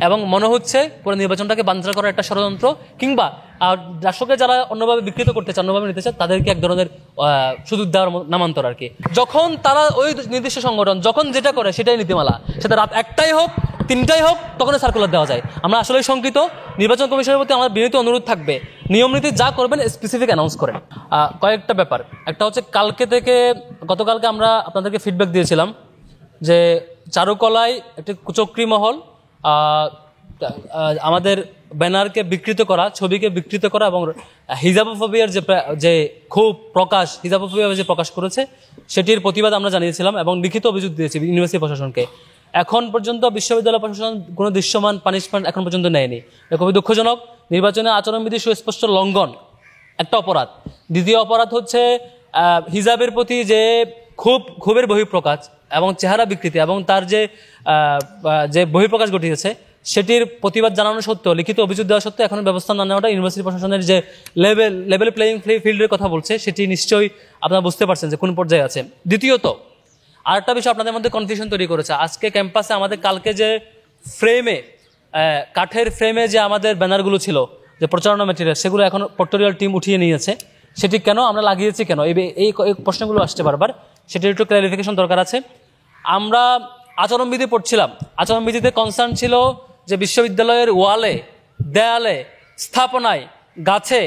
এবং মনে হচ্ছে পুরো নির্বাচনটাকে বানচাল করার একটা ষড়যন্ত্র, কিংবা দর্শককে যারা অন্যভাবে বিকৃত করতে চান, অন্যভাবে নিতে চান, তাদেরকে এক ধরনের সুযোগ দেওয়ার নামান্তর আর কি। যখন তারা ওই নির্দিষ্ট সংগঠন যখন যেটা করে সেটাই নীতিমালা, সেটা রাত 1টাই হোক 3টাই হোক, তখনই সার্কুলার দেওয়া যায়। আমরা আসলে শঙ্কিত। নির্বাচন কমিশনের প্রতি আমার বিনীত অনুরোধ থাকবে, নিয়ম নীতি যা করবেন স্পেসিফিক অ্যানাউন্স করেন। কয়েকটা ব্যাপার, একটা হচ্ছে গতকালকে আমরা আপনাদেরকে ফিডব্যাক দিয়েছিলাম যে চারুকলায় একটি কুচক্রী মহল আমাদের ব্যানারকে বিকৃত করা, ছবিকে বিকৃত করা এবং হিজাবোফোবিয়ার যে খুব প্রকাশ, হিজাবোফোবিয়া যে প্রকাশ করেছে সেটির প্রতিবাদ আমরা জানিয়েছিলাম এবং লিখিত অভিযোগ দিয়েছি ইউনিভার্সিটি প্রশাসনকে। এখন পর্যন্ত বিশ্ববিদ্যালয় প্রশাসন কোনো দৃশ্যমান পানিশমেন্ট এখন পর্যন্ত নেয়নি। এটা খুবই দুঃখজনক। নির্বাচনের আচরণবিধি সুস্পষ্ট লঙ্ঘন একটা অপরাধ। দ্বিতীয় অপরাধ হচ্ছে হিজাবের প্রতি যে ক্ষোভের বহিঃপ্রকাশ এবং চেহারা বিকৃতি এবং তার যে বহিঃপ্রকাশ ঘটিয়েছে সেটির প্রতিবাদ জানানো সত্ত্বেও, লিখিত অভিযোগ দেওয়া সত্ত্বেও এখন ব্যবস্থা না নেওয়াটা ইউনিভার্সিটি প্রশাসনের যে লেভেল প্লেয়িং ফিল্ডের কথা বলছে সেটি নিশ্চয়ই আপনারা বুঝতে পারছেন যে কোন পর্যায়ে আছে। দ্বিতীয়ত আরেকটা বিষয় আপনাদের মধ্যে কনফিউশন তৈরি করেছে। আজকে ক্যাম্পাসে আমাদের কালকে যে কাঠের ফ্রেমে যে আমাদের ব্যানারগুলো ছিল, যে প্রচারণা ম্যাটেরিয়াল, সেগুলো এখন পক্টোরিয়াল টিম উঠিয়ে নিয়েছে। সেটি কেন, আমরা লাগিয়েছি কেন, এই প্রশ্নগুলো আসছে বারবার, সেটির একটু ক্লারিফিকেশন দরকার আছে। আমরা আচরণবিধি পড়ছিলাম, আচরণবিধিতে কনসার্ন ছিল যে বিশ্ববিদ্যালয়ের ওয়ালে, দেয়ালে, স্থাপনায়, গাছে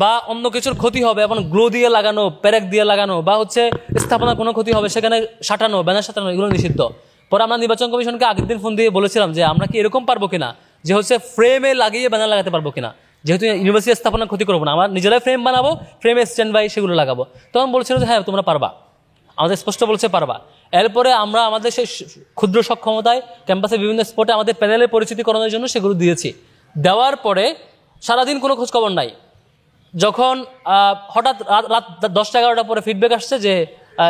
বা অন্য কিছুর ক্ষতি হবে এবং গ্লো দিয়ে লাগানো, প্যারেক দিয়ে লাগানো বা হচ্ছে স্থাপনার কোনো ক্ষতি হবে সেখানে সাঁটানো, ব্যানার সাঁটানো, এগুলো নিষিদ্ধ। পরে আমরা নির্বাচন কমিশনকে আগের দিন ফোন দিয়ে বলেছিলাম যে আমরা কি এরকম পারবো কিনা, যে হচ্ছে ফ্রেমে লাগিয়ে ব্যানার লাগাতে পারবো কিনা, যেহেতু ইউনিভার্সিটি স্থাপনার ক্ষতি করবো না, আমরা নিজেরাই ফ্রেম বানাবো, ফ্রেমে স্ট্যান্ড বাই সেগুলো লাগাবো। তখন বলছিল যে হ্যাঁ তোমরা পারবা, আমাদের স্পষ্ট বলছে পারবা। এরপরে আমরা আমাদের সেই ক্ষুদ্র সক্ষমতায় ক্যাম্পাসে বিভিন্ন স্পটে আমাদের প্যানেলের পরিচিতি করানোর জন্য সেগুলো দিয়েছি। দেওয়ার পরে সারাদিন কোনো খোঁজখবর নাই। যখন হঠাৎ রাত 10টা-11টার পরে ফিডব্যাক আসছে যে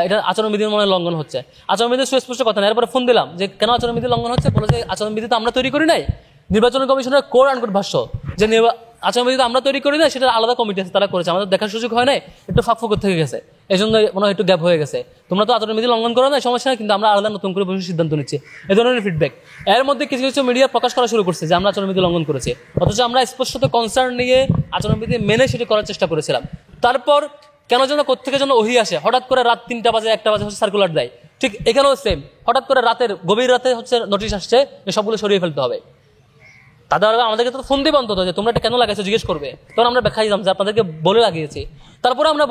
এটা আচরণবিধির মনে লঙ্ঘন হচ্ছে। আচরণবিধির সুস্পষ্ট কথা না। এরপরে ফোন দিলাম যে কেন আচরণবিধি লঙ্ঘন হচ্ছে, বলে যে আচরণবিধি তো আমরা তৈরি করি নাই, নির্বাচন কমিশনের কোড আনকোড ভাষ্য যে আচরণবিধি তো আমরা তৈরি করি না, সেটা আলাদা কমিটি আছে তারা করেছে, আমাদের দেখার সুযোগ হয় নাই, একটু ফাঁকফুকর থেকে গেছে, এই জন্য মনে হয় একটু গ্যাপ হয়ে গেছে। তোমরা তো আচরণবিধি লঙ্ঘন করো না, সমস্যা নেই, কিন্তু আমরা আলাদা নতুন করে বসে সিদ্ধান্ত নিচ্ছি, এই ধরনের ফিডব্যাক। এর মধ্যে কিছু কিছু মিডিয়া প্রকাশ করা শুরু করছে যে আমরা আচরণবিধি লঙ্ঘন করেছি, অথচ আমরা স্পষ্টত কনসার্ন নিয়ে আচরণবিধি মেনে সেটি করার চেষ্টা করেছিলাম। তারপর কেন যেন কোত্থেকে যেন ওহি আসে, হঠাৎ করে রাত 3টা বাজে 1টা বাজে হচ্ছে সার্কুলার দেয়। ঠিক এখানেও সেম, হঠাৎ করে গভীর রাতে হচ্ছে নোটিশ আসছে যে সবগুলো সরিয়ে ফেলতে হবে। তাদের আমাদেরকে তো ফোন দিবে অন্তত যে তোমরা এটা কেন লাগাইছো জিজ্ঞেস করবে, তখন আমরা ব্যাখ্যা দিলাম যে আপনাদেরকে বলে লাগিয়েছি। তারপরে আমরা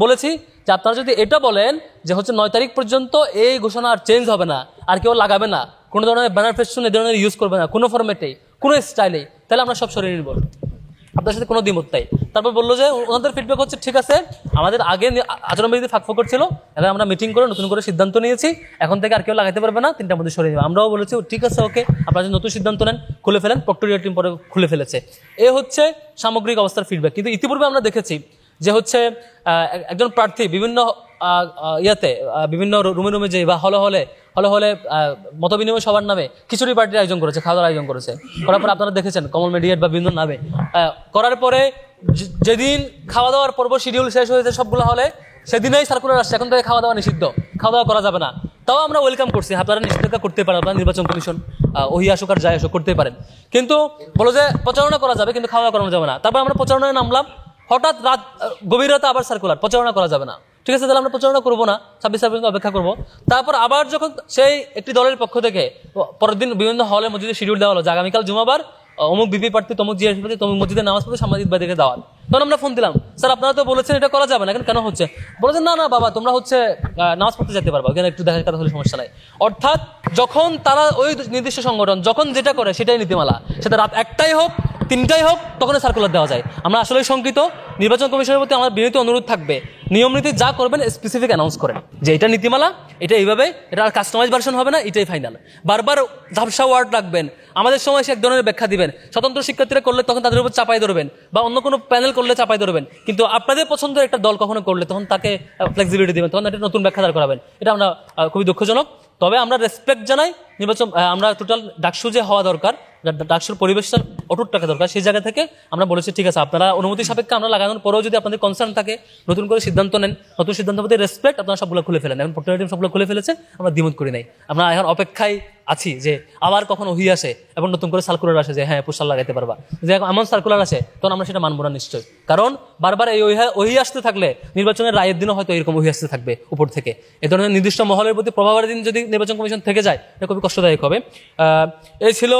বলেছি যে আপনারা যদি এটা বলেন যে হচ্ছে 9 তারিখ পর্যন্ত এই ঘোষণা আর চেঞ্জ হবে না, আর কেউ লাগাবে না, কোনো ধরনের ব্যানার ফেস্টুন এই ধরনের ইউজ করবে না, কোনো ফরম্যাটেই, কোনো স্টাইলেই, তাহলে আমরা সব সরিয়ে নিব, আপনার সাথে কোনো দ্বিমত নাই। তারপর বললো যে ওনাদের ফিডব্যাক হচ্ছে ঠিক আছে, আমাদের আগে আচরণবিধি ফাঁকফোকর ছিল, এখন আমরা মিটিং করে নতুন করে সিদ্ধান্ত নিয়েছি, এখন থেকে আর কেউ লাগাতে পারবে না, 3টার মধ্যে সরিয়ে যাবে। আমরাও বলেছি ঠিক আছে, ওকে, আপনারা যদি নতুন সিদ্ধান্ত নেন খুলে ফেলেন, প্রক্টোরিয়াল টিম পরে খুলে ফেলেছে। এ হচ্ছে সামগ্রিক অবস্থার ফিডব্যাক। কিন্তু ইতিপূর্বে আমরা দেখেছি যে হচ্ছে একজন প্রার্থী বিভিন্ন বিভিন্ন রুমে যে বা হলে মতবিনিময় সবার নামে খিচুড়ি পার্টির আয়োজন করেছে, খাওয়া দাওয়ার আয়োজন করেছে। করার পরে আপনারা দেখেছেন কমল মিডিয়ার বা বিভিন্ন নামে করার পরে যেদিন খাওয়া দাওয়ার পর্ব শিডিউল শেষ হয়েছে সবগুলো হলে, সেদিনেই সার্কুলার আসছে এখন থেকে খাওয়া দাওয়া নিষিদ্ধ, খাওয়া দাওয়া করা যাবে না। তাও আমরা ওয়েলকাম করছি, আপনারা নিষেধাজ্ঞা করতে পারেন, আপনারা নির্বাচন কমিশন ওহি আসুক আর যাই আসুক করতে পারেন, কিন্তু বলো যে প্রচারণা করা যাবে কিন্তু খাওয়া দাওয়া করানো যাবে না। তারপর আমরা প্রচারণায় নামলাম, হঠাৎ গভীর রাতে আবার সার্কুলার, প্রচারণা করা যাবে না। ঠিক আছে, তাহলে আমরা প্রচারণা করবো না, 26 পর্যন্ত অপেক্ষা করবো। তারপর আবার যখন সেই একটি দলের পক্ষ থেকে পরের দিন বিভিন্ন হলে মসজিদে শিডিউল দেওয়া হলো যে আগামীকাল জুমাবার অমুক বিপি প্রার্থী তমুক জিএস প্রার্থী তমুক মসজিদে নামাজ পড়তে সাংবাদিকবাদীকে দাওয়াত। তখন আমরা ফোন দিলাম, স্যার আপনারা তো বলেছেন এটা করা যাবে না, এখন কেন হচ্ছে? বলেছেন না বাবা, তোমরা হচ্ছে নামাজ পড়তে যেতে পারবা, ওখানে একটু দেখা কথা হলে সমস্যা নাই। অর্থাৎ যখন তারা ওই নির্দিষ্ট সংগঠন যখন যেটা করে সেটাই নীতিমালা, সেটা রাত 1টাই হোক 3টাই হোক, তখনই সার্কুলার দেওয়া যায়। আমরা আসলে শঙ্কিত। নির্বাচন কমিশনের প্রতি আমার বিনীত অনুরোধ থাকবে, নিয়ম নীতি যা করবেন স্পেসিফিক অ্যানাউন্স করেন যে এটা নীতিমালা, এটা এইভাবে, এটা আর কাস্টমাইজ ভার্সন হবে না, এটাই ফাইনাল। বারবার ঝাপসা ওয়ার্ড রাখবেন, আমাদের সময় সে এক ধরনের ব্যাখ্যা দিবেন, স্বতন্ত্র শিক্ষার্থীরা করলে তখন তাদের উপর চাপাই ধরবেন, বা অন্য কোনো প্যানেল করলে চাপাই ধরবেন, কিন্তু আপনাদের পছন্দের একটা দল কখনো করলে তখন তাকে ফ্লেক্সিবিলিটি দিবেন, তখন একটা নতুন ব্যাখ্যা দাঁড় করাবেন। এটা আমরা খুবই দুঃখজনক। তবে আমরা রেসপেক্ট জানাই নির্বাচন, আমরা টোটাল ডাকসু যে হওয়া দরকার ডাকসুর পরিবেশটা অটুট রাখা দরকার, সেই জায়গা থেকে আমরা বলেছি ঠিক আছে আপনারা অনুমতি সাপেক্ষে আমরা লাগানোর পরেও যদি আপনাদের কনসার্ন থাকে নতুন করে সিদ্ধান্ত নেন, নতুন সিদ্ধান্ত মধ্যে রেসপেক্ট আপনারা সবগুলো খুলে ফেলেন। এখন পর্টোরিয়াল টিম সবগুলো খুলে ফেলেছে, আমরা দ্বিমত করি নাই। আমরা এখন অপেক্ষায় আছি যে আবার কখন ওহি আসে এবং নতুন করে সার্কুলার আসে যে হ্যাঁ পোস্টার লাগাইতে পারবা, যে এমন সার্কুলার আসে তখন আমরা সেটা মানবো না নিশ্চয়। কারণ বারবার এই ওহি আসতে থাকলে নির্বাচনের রায়ের দিনও হয়তো এরকম ওহি আসতে থাকবে উপর থেকে। এ ধরনের নির্দিষ্ট মহলের প্রতি প্রভাবের দিন যদি নির্বাচন কমিশন থেকে যায় এটা খুবই কষ্টদায়ক হবে। এই ছিল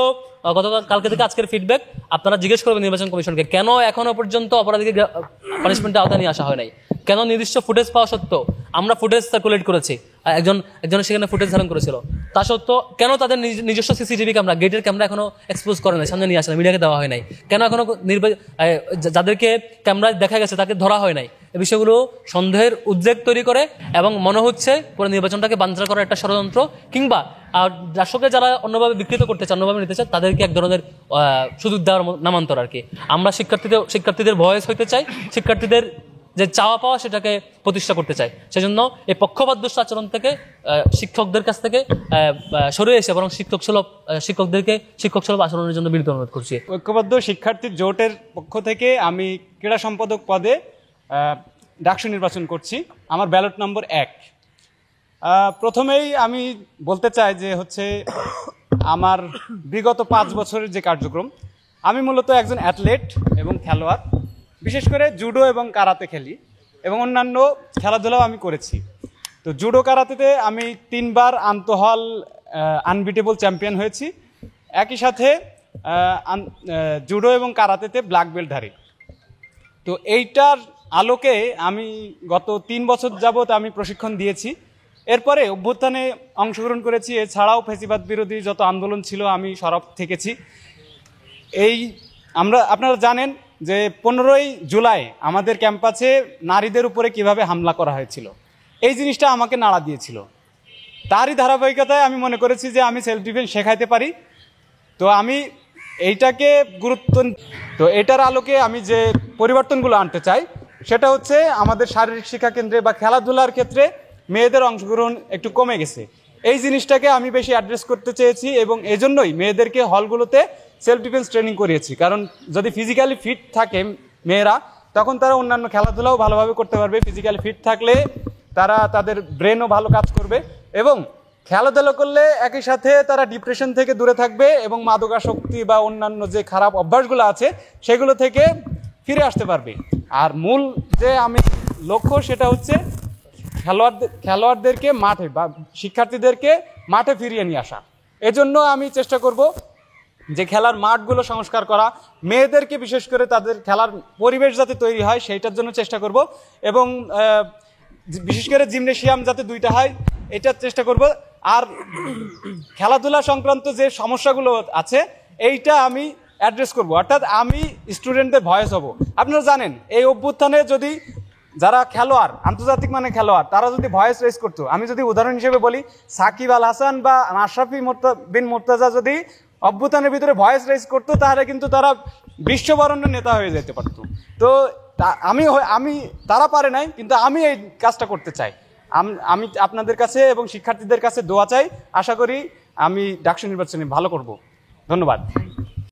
কালকে থেকে আজকের ফিডব্যাক। আপনারা জিজ্ঞেস করবেন নির্বাচন কমিশনকে কেন এখনো পর্যন্ত অপরাধীকে পানিশমেন্টের আওতা নিয়ে আসা হয় নাই, কেন নির্দিষ্ট ফুটেজ পাওয়া সত্ত্বেও আমরা ফুটেজ সার্কুলেট করেছি, একজন সেখানে ফুটেজ ধারণ করেছিল, তা সত্ত্বেও কেন তাদের নিজস্ব সিসিটিভি ক্যামেরা গেটের ক্যামেরা এখনো এক্সপোজ করে নাই, সামনে নিয়ে আসে না, মিডিয়াকে দেওয়া হয় নাই, কেন এখনো যাদেরকে ক্যামেরায় দেখা গেছে তাকে ধরা হয় নাই। এই বিষয়গুলো সন্দেহের উদ্বেগ তৈরি করে এবং মনে হচ্ছে পুরো নির্বাচনটাকে বানচাল করার একটা ষড়যন্ত্র, কিংবা দর্শককে যারা অন্যভাবে বিকৃত করতে চায়, অন্যভাবে নিতে চায় তাদেরকে এক ধরনের সুযোগ দেওয়ার নামান্তর আর কি। আমরা শিক্ষার্থীদের ভয়েস হইতে চাই, শিক্ষার্থীদের যে চাওয়া পাওয়া সেটাকে প্রতিষ্ঠা করতে চাই। সেজন্য এই পক্ষপাত দুষ্ট আচরণ থেকে শিক্ষকদের কাছ থেকে সরে এসে বরং শিক্ষকদেরকে শিক্ষক সুলভ আচরণের জন্য বিনীত অনুরোধ করছি। ঐক্যবদ্ধ শিক্ষার্থী জোটের পক্ষ থেকে আমি ক্রীড়া সম্পাদক পদে ডাকসু নির্বাচন করছি, আমার ব্যালট নম্বর 1। প্রথমেই আমি বলতে চাই যে হচ্ছে আমার বিগত 5 বছরের যে কার্যক্রম, আমি মূলত একজন অ্যাথলেট এবং খেলোয়াড়, বিশেষ করে জুডো এবং কারাতে খেলি এবং অন্যান্য খেলাধুলাও আমি করেছি। তো জুডো কারাতেতে আমি 3 বার আন্তঃহল আনবিটেবল চ্যাম্পিয়ন হয়েছি, একই সাথে জুডো এবং কারাতেতে ব্ল্যাক বেল্টধারী। তো এইটার আলোকে আমি গত 3 বছর যাবৎ আমি প্রশিক্ষণ দিয়েছি। এরপরে অভ্যুত্থানে অংশগ্রহণ করেছি, এছাড়াও ফ্যাসিবাদ বিরোধী যত আন্দোলন ছিল আমি সরব থেকেছি। আপনারা জানেন যে 15ই জুলাই আমাদের ক্যাম্পাসে নারীদের উপরে কিভাবে হামলা করা হয়েছিল, এই জিনিসটা আমাকে নাড়া দিয়েছিল। তারই ধারাবাহিকতায় আমি মনে করেছি যে আমি সেলফ ডিফেন্স শেখাইতে পারি। তো আমি এইটাকে তো এটার আলোকে আমি যে পরিবর্তনগুলো আনতে চাই সেটা হচ্ছে আমাদের শারীরিক শিক্ষা কেন্দ্রে বা খেলাধুলার ক্ষেত্রে মেয়েদের অংশগ্রহণ একটু কমে গেছে। এই জিনিসটাকে আমি বেশি অ্যাড্রেস করতে চেয়েছি এবং এজন্যই মেয়েদেরকে হলগুলোতে সেলফ ডিফেন্স ট্রেনিং করিয়েছি। কারণ যদি ফিজিক্যালি ফিট থাকে মেয়েরা তখন তারা অন্যান্য খেলাধুলাও ভালোভাবে করতে পারবে। ফিজিক্যালি ফিট থাকলে তারা তাদের ব্রেনও ভালো কাজ করবে এবং খেলাধুলা করলে একই সাথে তারা ডিপ্রেশন থেকে দূরে থাকবে এবং মাদকাসক্তি বা অন্যান্য যে খারাপ অভ্যাসগুলো আছে সেগুলো থেকে ফিরে আসতে পারবে। আর মূল যে আমি লক্ষ্য সেটা হচ্ছে খেলোয়াড়দেরকে মাঠে বা শিক্ষার্থীদেরকে মাঠে ফিরিয়ে নিয়ে আসা। এজন্য আমি চেষ্টা করব যে খেলার মাঠগুলো সংস্কার করা, মেয়েদেরকে বিশেষ করে তাদের খেলার পরিবেশ যাতে তৈরি হয় সেইটার জন্য চেষ্টা করব এবং বিশেষ করে জিমনেশিয়াম যাতে 2টা হয় এটার চেষ্টা করব। আর খেলাধুলা সংক্রান্ত যে সমস্যাগুলো আছে এইটা আমি অ্যাড্রেস করব, অর্থাৎ আমি স্টুডেন্টদের ভয়েস হব। আপনারা জানেন এই অভ্যুত্থানে যদি যারা খেলোয়াড়, আন্তর্জাতিক মানে খেলোয়াড়, তারা যদি ভয়েস রেজ করতো, আমি যদি উদাহরণ হিসেবে বলি সাকিব আল হাসান বা মাশরাফি বিন মুর্তজা যদি অভ্যুত্থানের ভিতরে ভয়েস রেজ করতো তাহলে কিন্তু তারা বিশ্ববরেণ্য নেতা হয়ে যেতে পারতো। তো আমি তারা পারে নাই, কিন্তু আমি এই কাজটা করতে চাই। আমি আপনাদের কাছে এবং শিক্ষার্থীদের কাছে দোয়া চাই, আশা করি আমি ডাকসু নির্বাচনে ভালো করব। ধন্যবাদ।